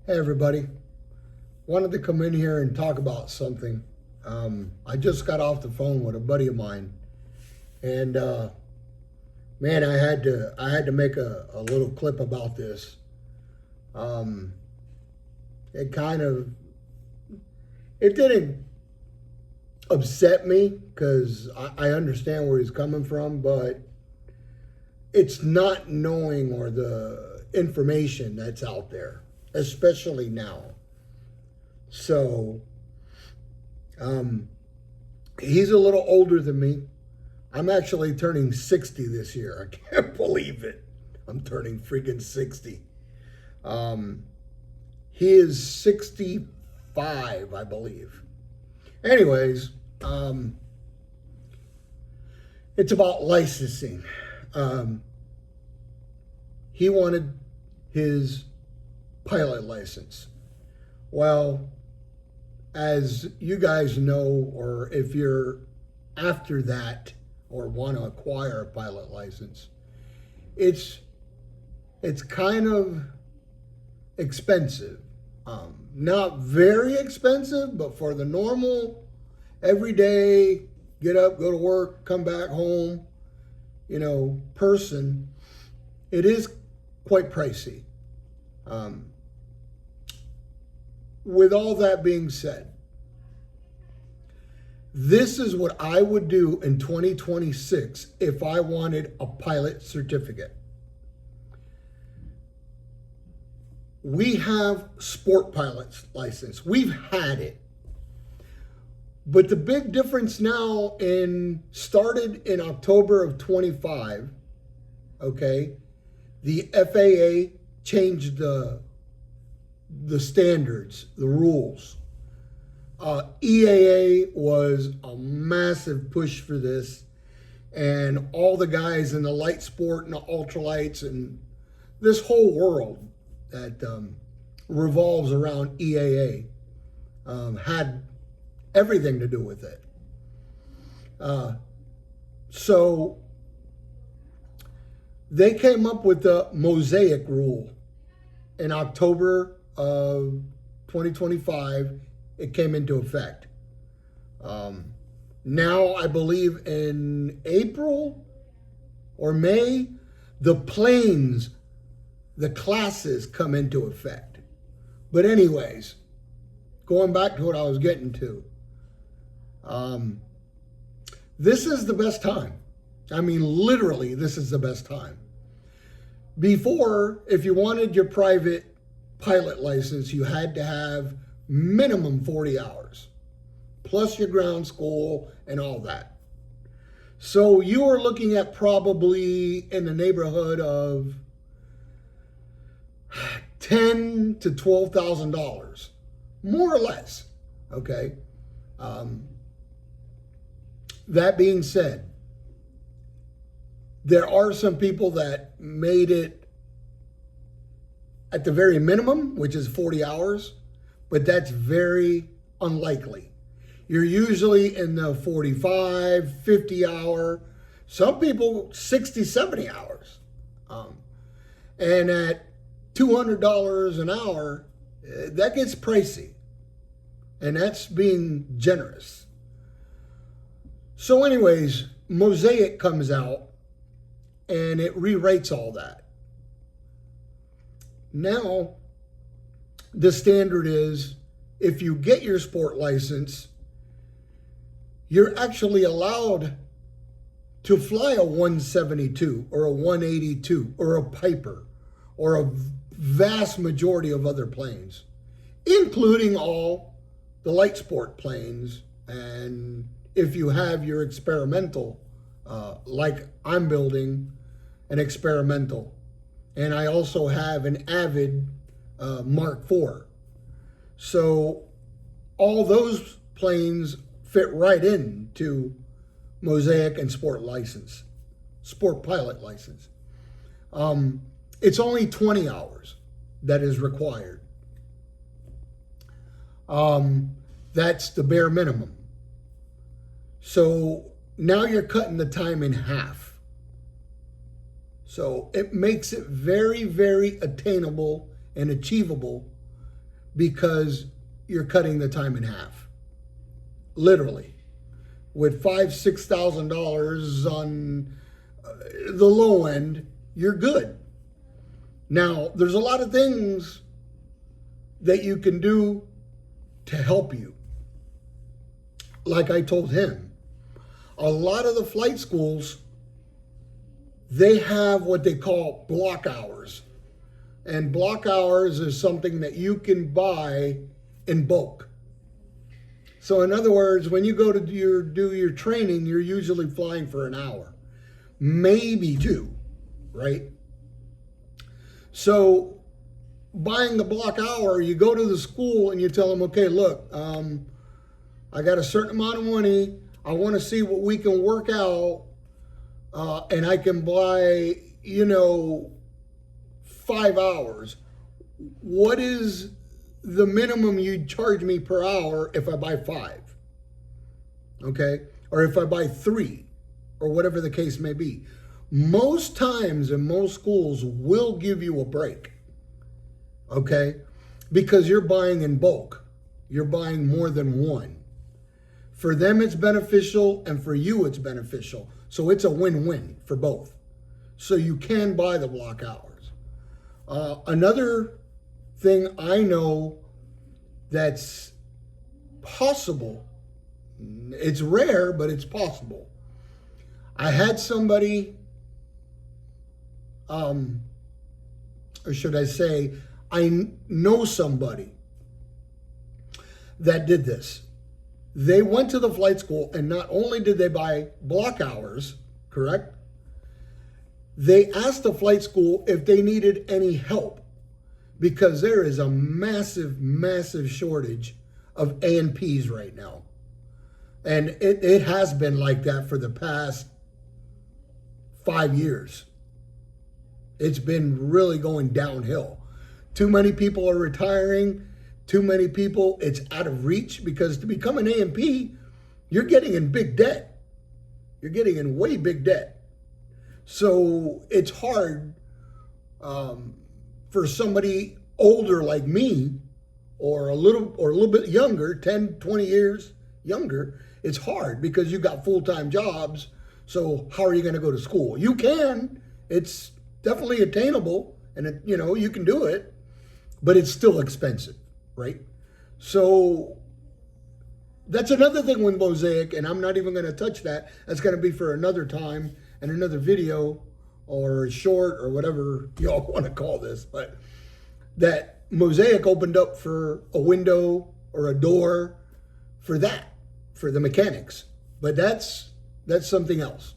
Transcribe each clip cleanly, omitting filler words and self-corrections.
Hey everybody, wanted to come in here and talk about something. I just got off the phone with a buddy of mine, and man, I had to make a little clip about this. Um, it kind of it didn't upset me because I understand where he's coming from, but it's not knowing or the information that's out there, especially now. So um, he's a little older than me. I'm actually turning 60 this year. I can't believe it. I'm turning freaking 60. Um, he is 65, I believe. Anyways, it's about licensing. Um, he wanted his pilot license. Well, as you guys know, or if you're after that or want to acquire a pilot license, it's kind of expensive. Not very expensive, but for the normal, everyday, get up, go to work, come back home, person, it is quite pricey. Um, with all that being said, this is what I would do in 2026 if I wanted a pilot certificate. We have sport pilot's license. We've had it. But the big difference now started in October of 25, okay? The FAA changed the standards, the rules. EAA was a massive push for this, and all the guys in the light sport and the ultralights and this whole world that revolves around EAA had everything to do with it. So they came up with the mosaic rule in October of 2025. It came into effect. Now, I believe in April or May, the classes come into effect. But anyways, going back to what I was getting to, this is the best time. I mean, literally, this is the best time. Before, if you wanted your private pilot license, you had to have minimum 40 hours, plus your ground school and all that. So you are looking at probably in the neighborhood of $10,000 to $12,000, more or less. Okay. That being said, there are some people that made it at the very minimum, which is 40 hours, but that's very unlikely. You're usually in the 45, 50 hour, some people 60, 70 hours. And at $200 an hour, that gets pricey. And that's being generous. So anyways, Mosaic comes out and it rewrites all that. Now, the standard is if you get your sport license, you're actually allowed to fly a 172 or a 182 or a Piper or a vast majority of other planes, including all the light sport planes. And if you have your experimental, like I'm building an experimental, and I also have an Avid Mark IV. So all those planes fit right into Mosaic and sport pilot license. It's only 20 hours that is required. That's the bare minimum. So now you're cutting the time in half. So it makes it very, very attainable and achievable because you're cutting the time in half. Literally. With $5,000-6,000 on the low end, you're good. Now, there's a lot of things that you can do to help you. Like I told him, a lot of the flight schools, they have what they call block hours. And block hours is something that you can buy in bulk. So in other words, when you go to do your training, you're usually flying for an hour, maybe two, right? So buying the block hour, you go to the school and you tell them, okay, look, I got a certain amount of money. I want to see what we can work out, and I can buy, 5 hours. What is the minimum you'd charge me per hour if I buy 5? Okay? Or if I buy 3, or whatever the case may be. Most times in most schools will give you a break. Okay? Because you're buying in bulk. You're buying more than one. For them it's beneficial, and for you it's beneficial. So it's a win-win for both. So you can buy the block hours. Another thing I know that's possible, it's rare, but it's possible. I had somebody, or should I say, I know somebody that did this. They went to the flight school, and not only did they buy block hours, correct? They asked the flight school if they needed any help, because there is a massive, massive shortage of A&Ps right now. And it has been like that for the past 5 years. It's been really going downhill. Too many people are retiring. Too many people, it's out of reach, because to become an A&P, you're getting in big debt. You're getting in way big debt. So it's hard for somebody older like me, or a little bit younger, 10, 20 years younger. It's hard because you got full-time jobs. So how are you going to go to school? You can. It's definitely attainable, and you can do it, but it's still expensive, right? So that's another thing with Mosaic, and I'm not even going to touch that. That's going to be for another time and another video, or short, or whatever y'all want to call this. But that Mosaic opened up for a window or a door for that, for the mechanics. But that's something else.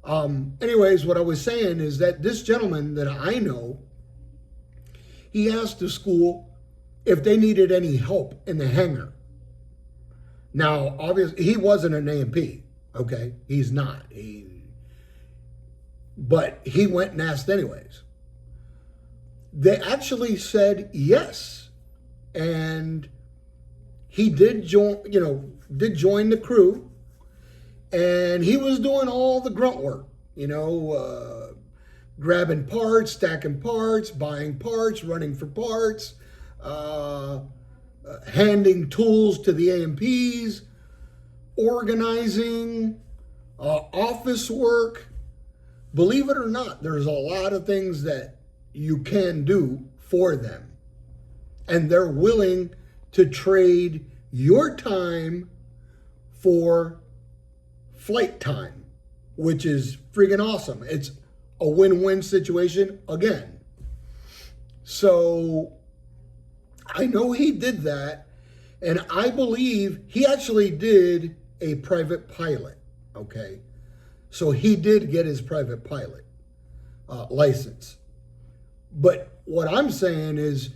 Anyways, what I was saying is that this gentleman that I know, he asked the school if they needed any help in the hangar. Now, obviously, he wasn't an A&P, okay? He's not. But he went and asked anyways. They actually said yes. And he did join the crew. And he was doing all the grunt work, grabbing parts, stacking parts, buying parts, running for parts, handing tools to the A&Ps, organizing, office work. Believe it or not, there's a lot of things that you can do for them. And they're willing to trade your time for flight time, which is freaking awesome. It's a win-win situation again. So I know he did that, and I believe he actually did a private pilot, okay? So he did get his private pilot license. But what I'm saying is,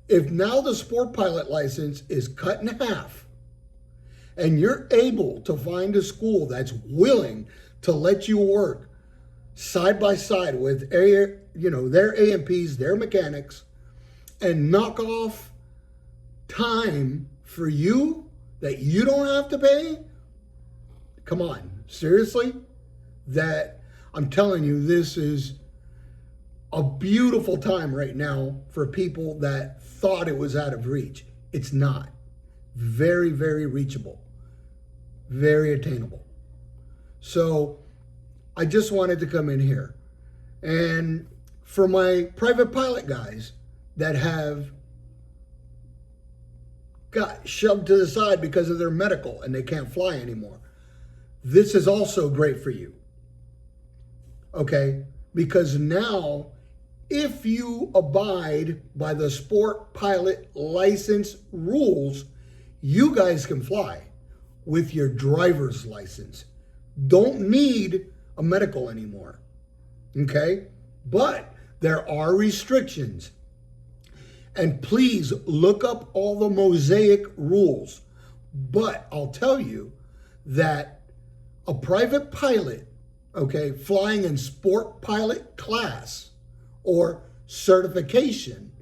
if now the sport pilot license is cut in half, and you're able to find a school that's willing to let you work side by side with their A&Ps, their mechanics, and knock off time for you that you don't have to pay, come on, seriously? That, I'm telling you, this is a beautiful time right now for people that thought it was out of reach. It's not. Very, very reachable, very attainable. So I just wanted to come in here. And for my private pilot guys that have got shoved to the side because of their medical and they can't fly anymore, this is also great for you. Okay? Because now, if you abide by the sport pilot license rules, you guys can fly with your driver's license. Don't need a medical anymore. Okay? But there are restrictions. And please look up all the mosaic rules. But I'll tell you that a private pilot, okay, flying in sport pilot class or certification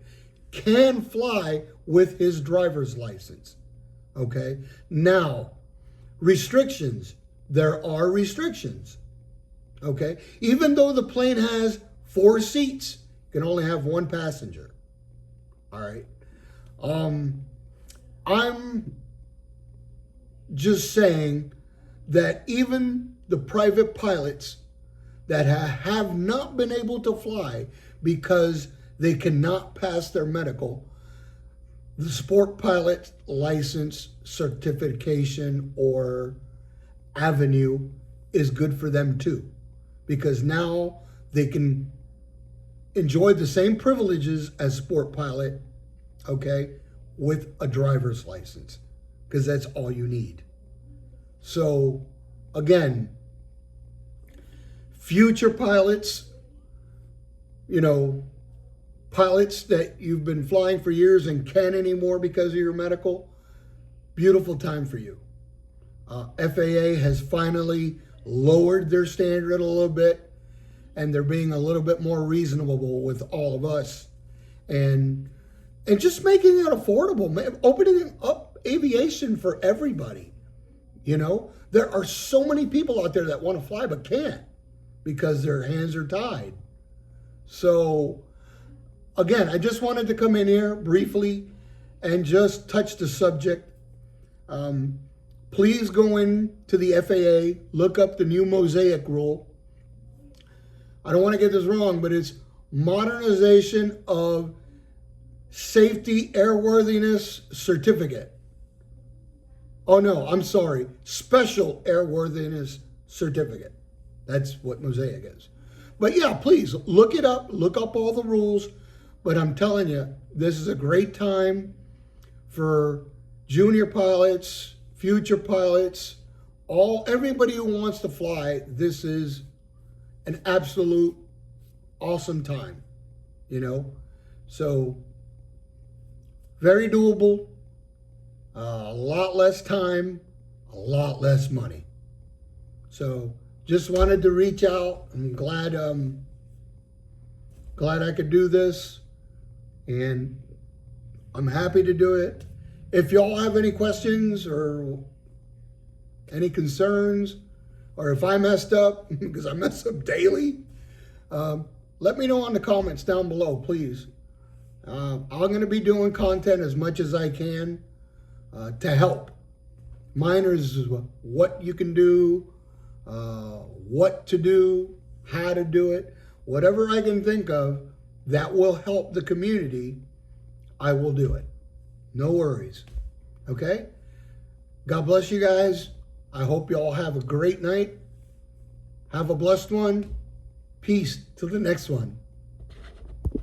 can fly with his driver's license. Okay? Now, restrictions. There are restrictions. Okay? Even though the plane has 4 seats, you can only have 1 passenger. All right. I'm just saying that even the private pilots that have not been able to fly because they cannot pass their medical, the sport pilot license certification or avenue is good for them too, because now they can enjoy the same privileges as sport pilot, okay, with a driver's license, because that's all you need. So again, future pilots, you know, pilots that you've been flying for years and can't anymore because of your medical, beautiful time for you. FAA has finally lowered their standard a little bit, and they're being a little bit more reasonable with all of us, and just making it affordable, opening up aviation for everybody. You know, there are so many people out there that want to fly but can't because their hands are tied. So again, I just wanted to come in here briefly and just touch the subject. Please go in to the FAA, look up the new mosaic rule. I don't want to get this wrong, but it's modernization of safety airworthiness certificate. Oh no, I'm sorry. Special airworthiness certificate. That's what mosaic is. But yeah, please look it up. Look up all the rules. But I'm telling you, this is a great time for junior pilots, future pilots, everybody who wants to fly. This is an absolute awesome time, you know? So very doable, a lot less time, a lot less money. So just wanted to reach out. I'm glad I could do this, and I'm happy to do it. If y'all have any questions or any concerns, or if I messed up, because I mess up daily, let me know in the comments down below, please. I'm going to be doing content as much as I can to help. Mine is what you can do, what to do, how to do it. Whatever I can think of that will help the community, I will do it. No worries. Okay? God bless you guys. I hope you all have a great night. Have a blessed one. Peace till the next one.